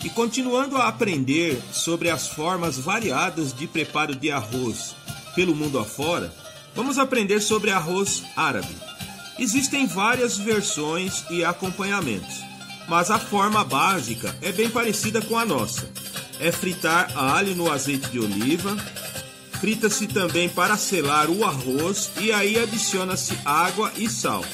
E continuando a aprender sobre as formas variadas de preparo de arroz pelo mundo afora, vamos aprender sobre arroz árabe. Existem várias versões e acompanhamentos, mas a forma básica é bem parecida com a nossa. É fritar alho no azeite de oliva, frita-se também para selar o arroz e aí adiciona-se água e sal.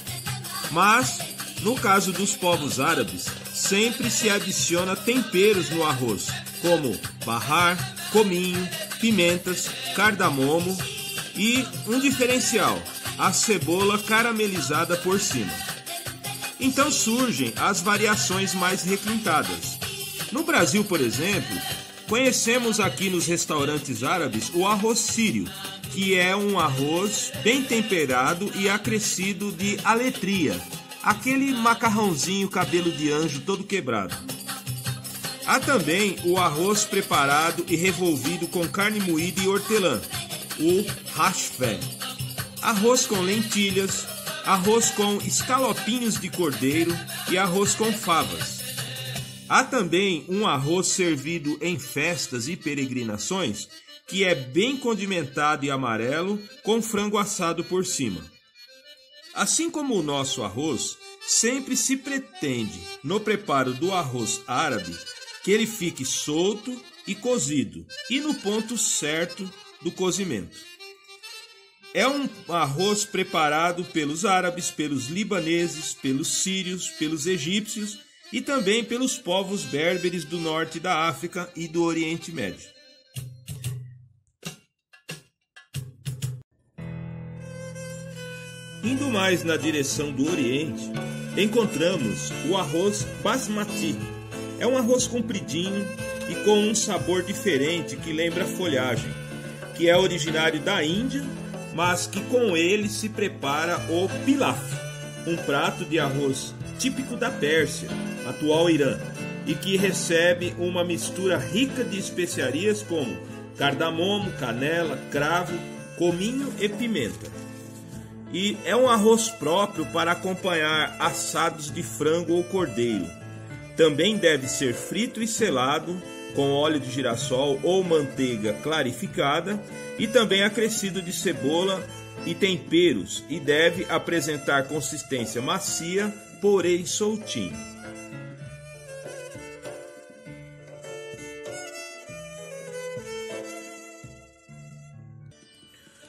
Mas, no caso dos povos árabes, sempre se adiciona temperos no arroz, como bahar, cominho, pimentas, cardamomo e um diferencial, a cebola caramelizada por cima. Então surgem as variações mais requintadas. No Brasil, por exemplo, conhecemos aqui nos restaurantes árabes o arroz sírio, que é um arroz bem temperado e acrescido de aletria, aquele macarrãozinho cabelo de anjo todo quebrado. Há também o arroz preparado e revolvido com carne moída e hortelã, o hashfé. Arroz com lentilhas, arroz com escalopinhos de cordeiro e arroz com favas. Há também um arroz servido em festas e peregrinações, que é bem condimentado e amarelo, com frango assado por cima. Assim como o nosso arroz, sempre se pretende, no preparo do arroz árabe, que ele fique solto e cozido, e no ponto certo do cozimento. É um arroz preparado pelos árabes, pelos libaneses, pelos sírios, pelos egípcios e também pelos povos berberes do norte da África e do Oriente Médio. Indo mais na direção do Oriente, encontramos o arroz basmati. É um arroz compridinho e com um sabor diferente que lembra folhagem, que é originário da Índia, mas que com ele se prepara o pilaf, um prato de arroz típico da Pérsia, atual Irã, e que recebe uma mistura rica de especiarias como cardamomo, canela, cravo, cominho e pimenta. E é um arroz próprio para acompanhar assados de frango ou cordeiro. Também deve ser frito e selado com óleo de girassol ou manteiga clarificada e também acrescido de cebola e temperos e deve apresentar consistência macia, porém soltinho.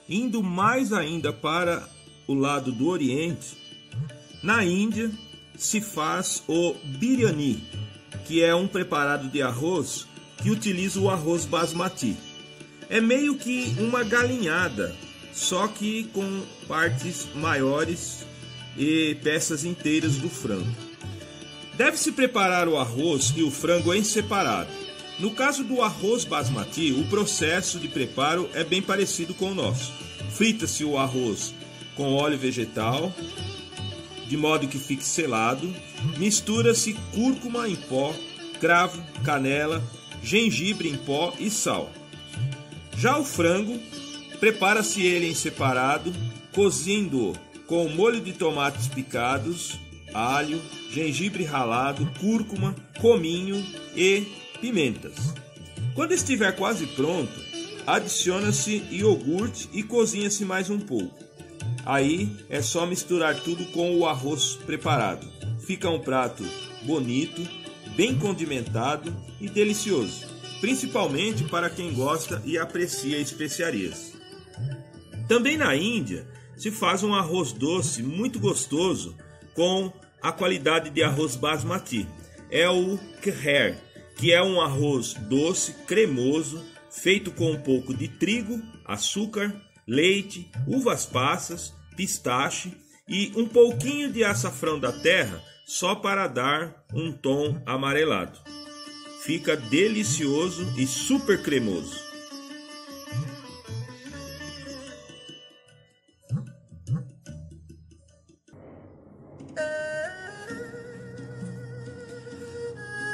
Indo mais ainda para o lado do Oriente, na Índia se faz o biryani, que é um preparado de arroz que utiliza o arroz basmati. É meio que uma galinhada, só que com partes maiores e peças inteiras do frango. Deve-se preparar o arroz e o frango em separado. No caso do arroz basmati, o processo de preparo é bem parecido com o nosso. Frita-se o arroz com óleo vegetal, de modo que fique selado. Mistura-se cúrcuma em pó, cravo, canela, gengibre em pó e sal. Já o frango, prepara-se ele em separado, cozindo-o com molho de tomates picados, alho, gengibre ralado, cúrcuma, cominho e pimentas. Quando estiver quase pronto, adiciona-se iogurte e cozinha-se mais um pouco. Aí é só misturar tudo com o arroz preparado. Fica um prato bonito, bem condimentado e delicioso, principalmente para quem gosta e aprecia especiarias. Também na Índia se faz um arroz doce muito gostoso com a qualidade de arroz basmati. É o kher, que é um arroz doce, cremoso, feito com um pouco de trigo, açúcar, leite, uvas passas, pistache e um pouquinho de açafrão da terra só para dar um tom amarelado. Fica delicioso e super cremoso.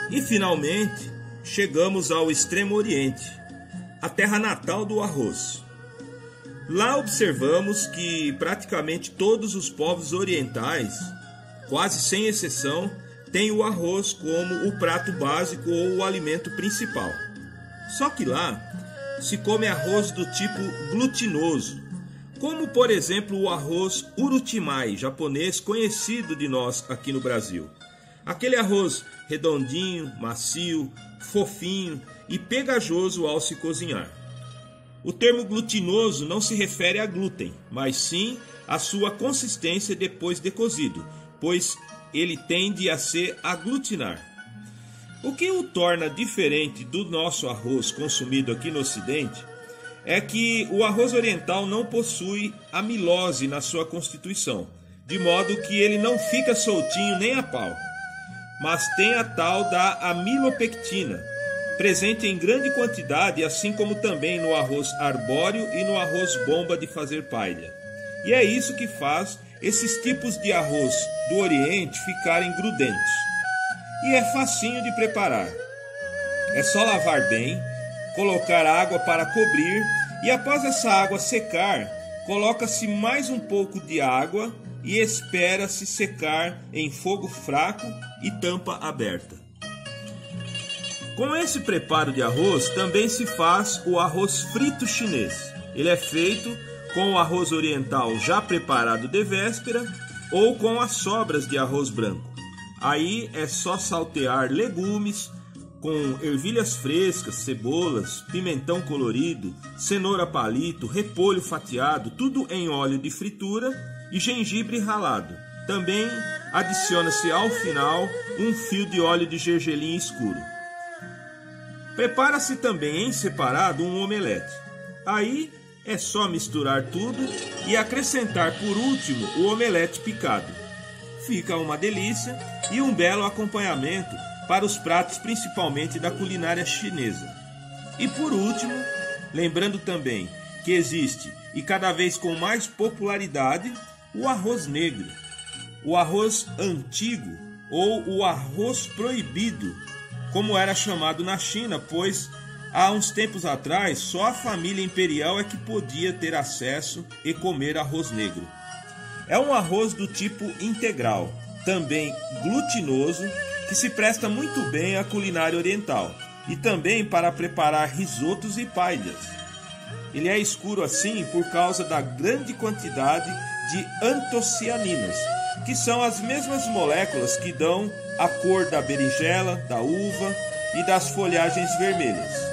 E finalmente chegamos ao Extremo Oriente, a terra natal do arroz. Lá observamos que praticamente todos os povos orientais, quase sem exceção, tem o arroz como o prato básico ou o alimento principal. Só que lá se come arroz do tipo glutinoso, como por exemplo o arroz urutimai japonês, conhecido de nós aqui no Brasil. Aquele arroz redondinho, macio, fofinho e pegajoso ao se cozinhar. O termo glutinoso não se refere a glúten, mas sim à sua consistência depois de cozido, pois ele tende a se aglutinar. O que o torna diferente do nosso arroz consumido aqui no Ocidente é que o arroz oriental não possui amilose na sua constituição, de modo que ele não fica soltinho nem a pau, mas tem a tal da amilopectina, presente em grande quantidade, assim como também no arroz arbóreo e no arroz bomba de fazer paella. E é isso que faz esses tipos de arroz do Oriente ficarem grudentos. E é facinho de preparar. É só lavar bem, colocar água para cobrir e após essa água secar, coloca-se mais um pouco de água e espera-se secar em fogo fraco e tampa aberta. Com esse preparo de arroz também se faz o arroz frito chinês. Ele é feito com o arroz oriental já preparado de véspera ou com as sobras de arroz branco. Aí é só saltear legumes com ervilhas frescas, cebolas, pimentão colorido, cenoura palito, repolho fatiado, tudo em óleo de fritura e gengibre ralado. Também adiciona-se ao final um fio de óleo de gergelim escuro. Prepara-se também em separado um omelete. Aí é só misturar tudo e acrescentar por último o omelete picado. Fica uma delícia e um belo acompanhamento para os pratos principalmente da culinária chinesa. E por último, lembrando também que existe, e cada vez com mais popularidade, o arroz negro, o arroz antigo ou o arroz proibido, como era chamado na China, pois há uns tempos atrás só a família imperial é que podia ter acesso e comer arroz negro. É um arroz do tipo integral, também glutinoso, que se presta muito bem à culinária oriental e também para preparar risotos e paellas. Ele é escuro assim por causa da grande quantidade de antocianinas, que são as mesmas moléculas que dão a cor da berinjela, da uva e das folhagens vermelhas.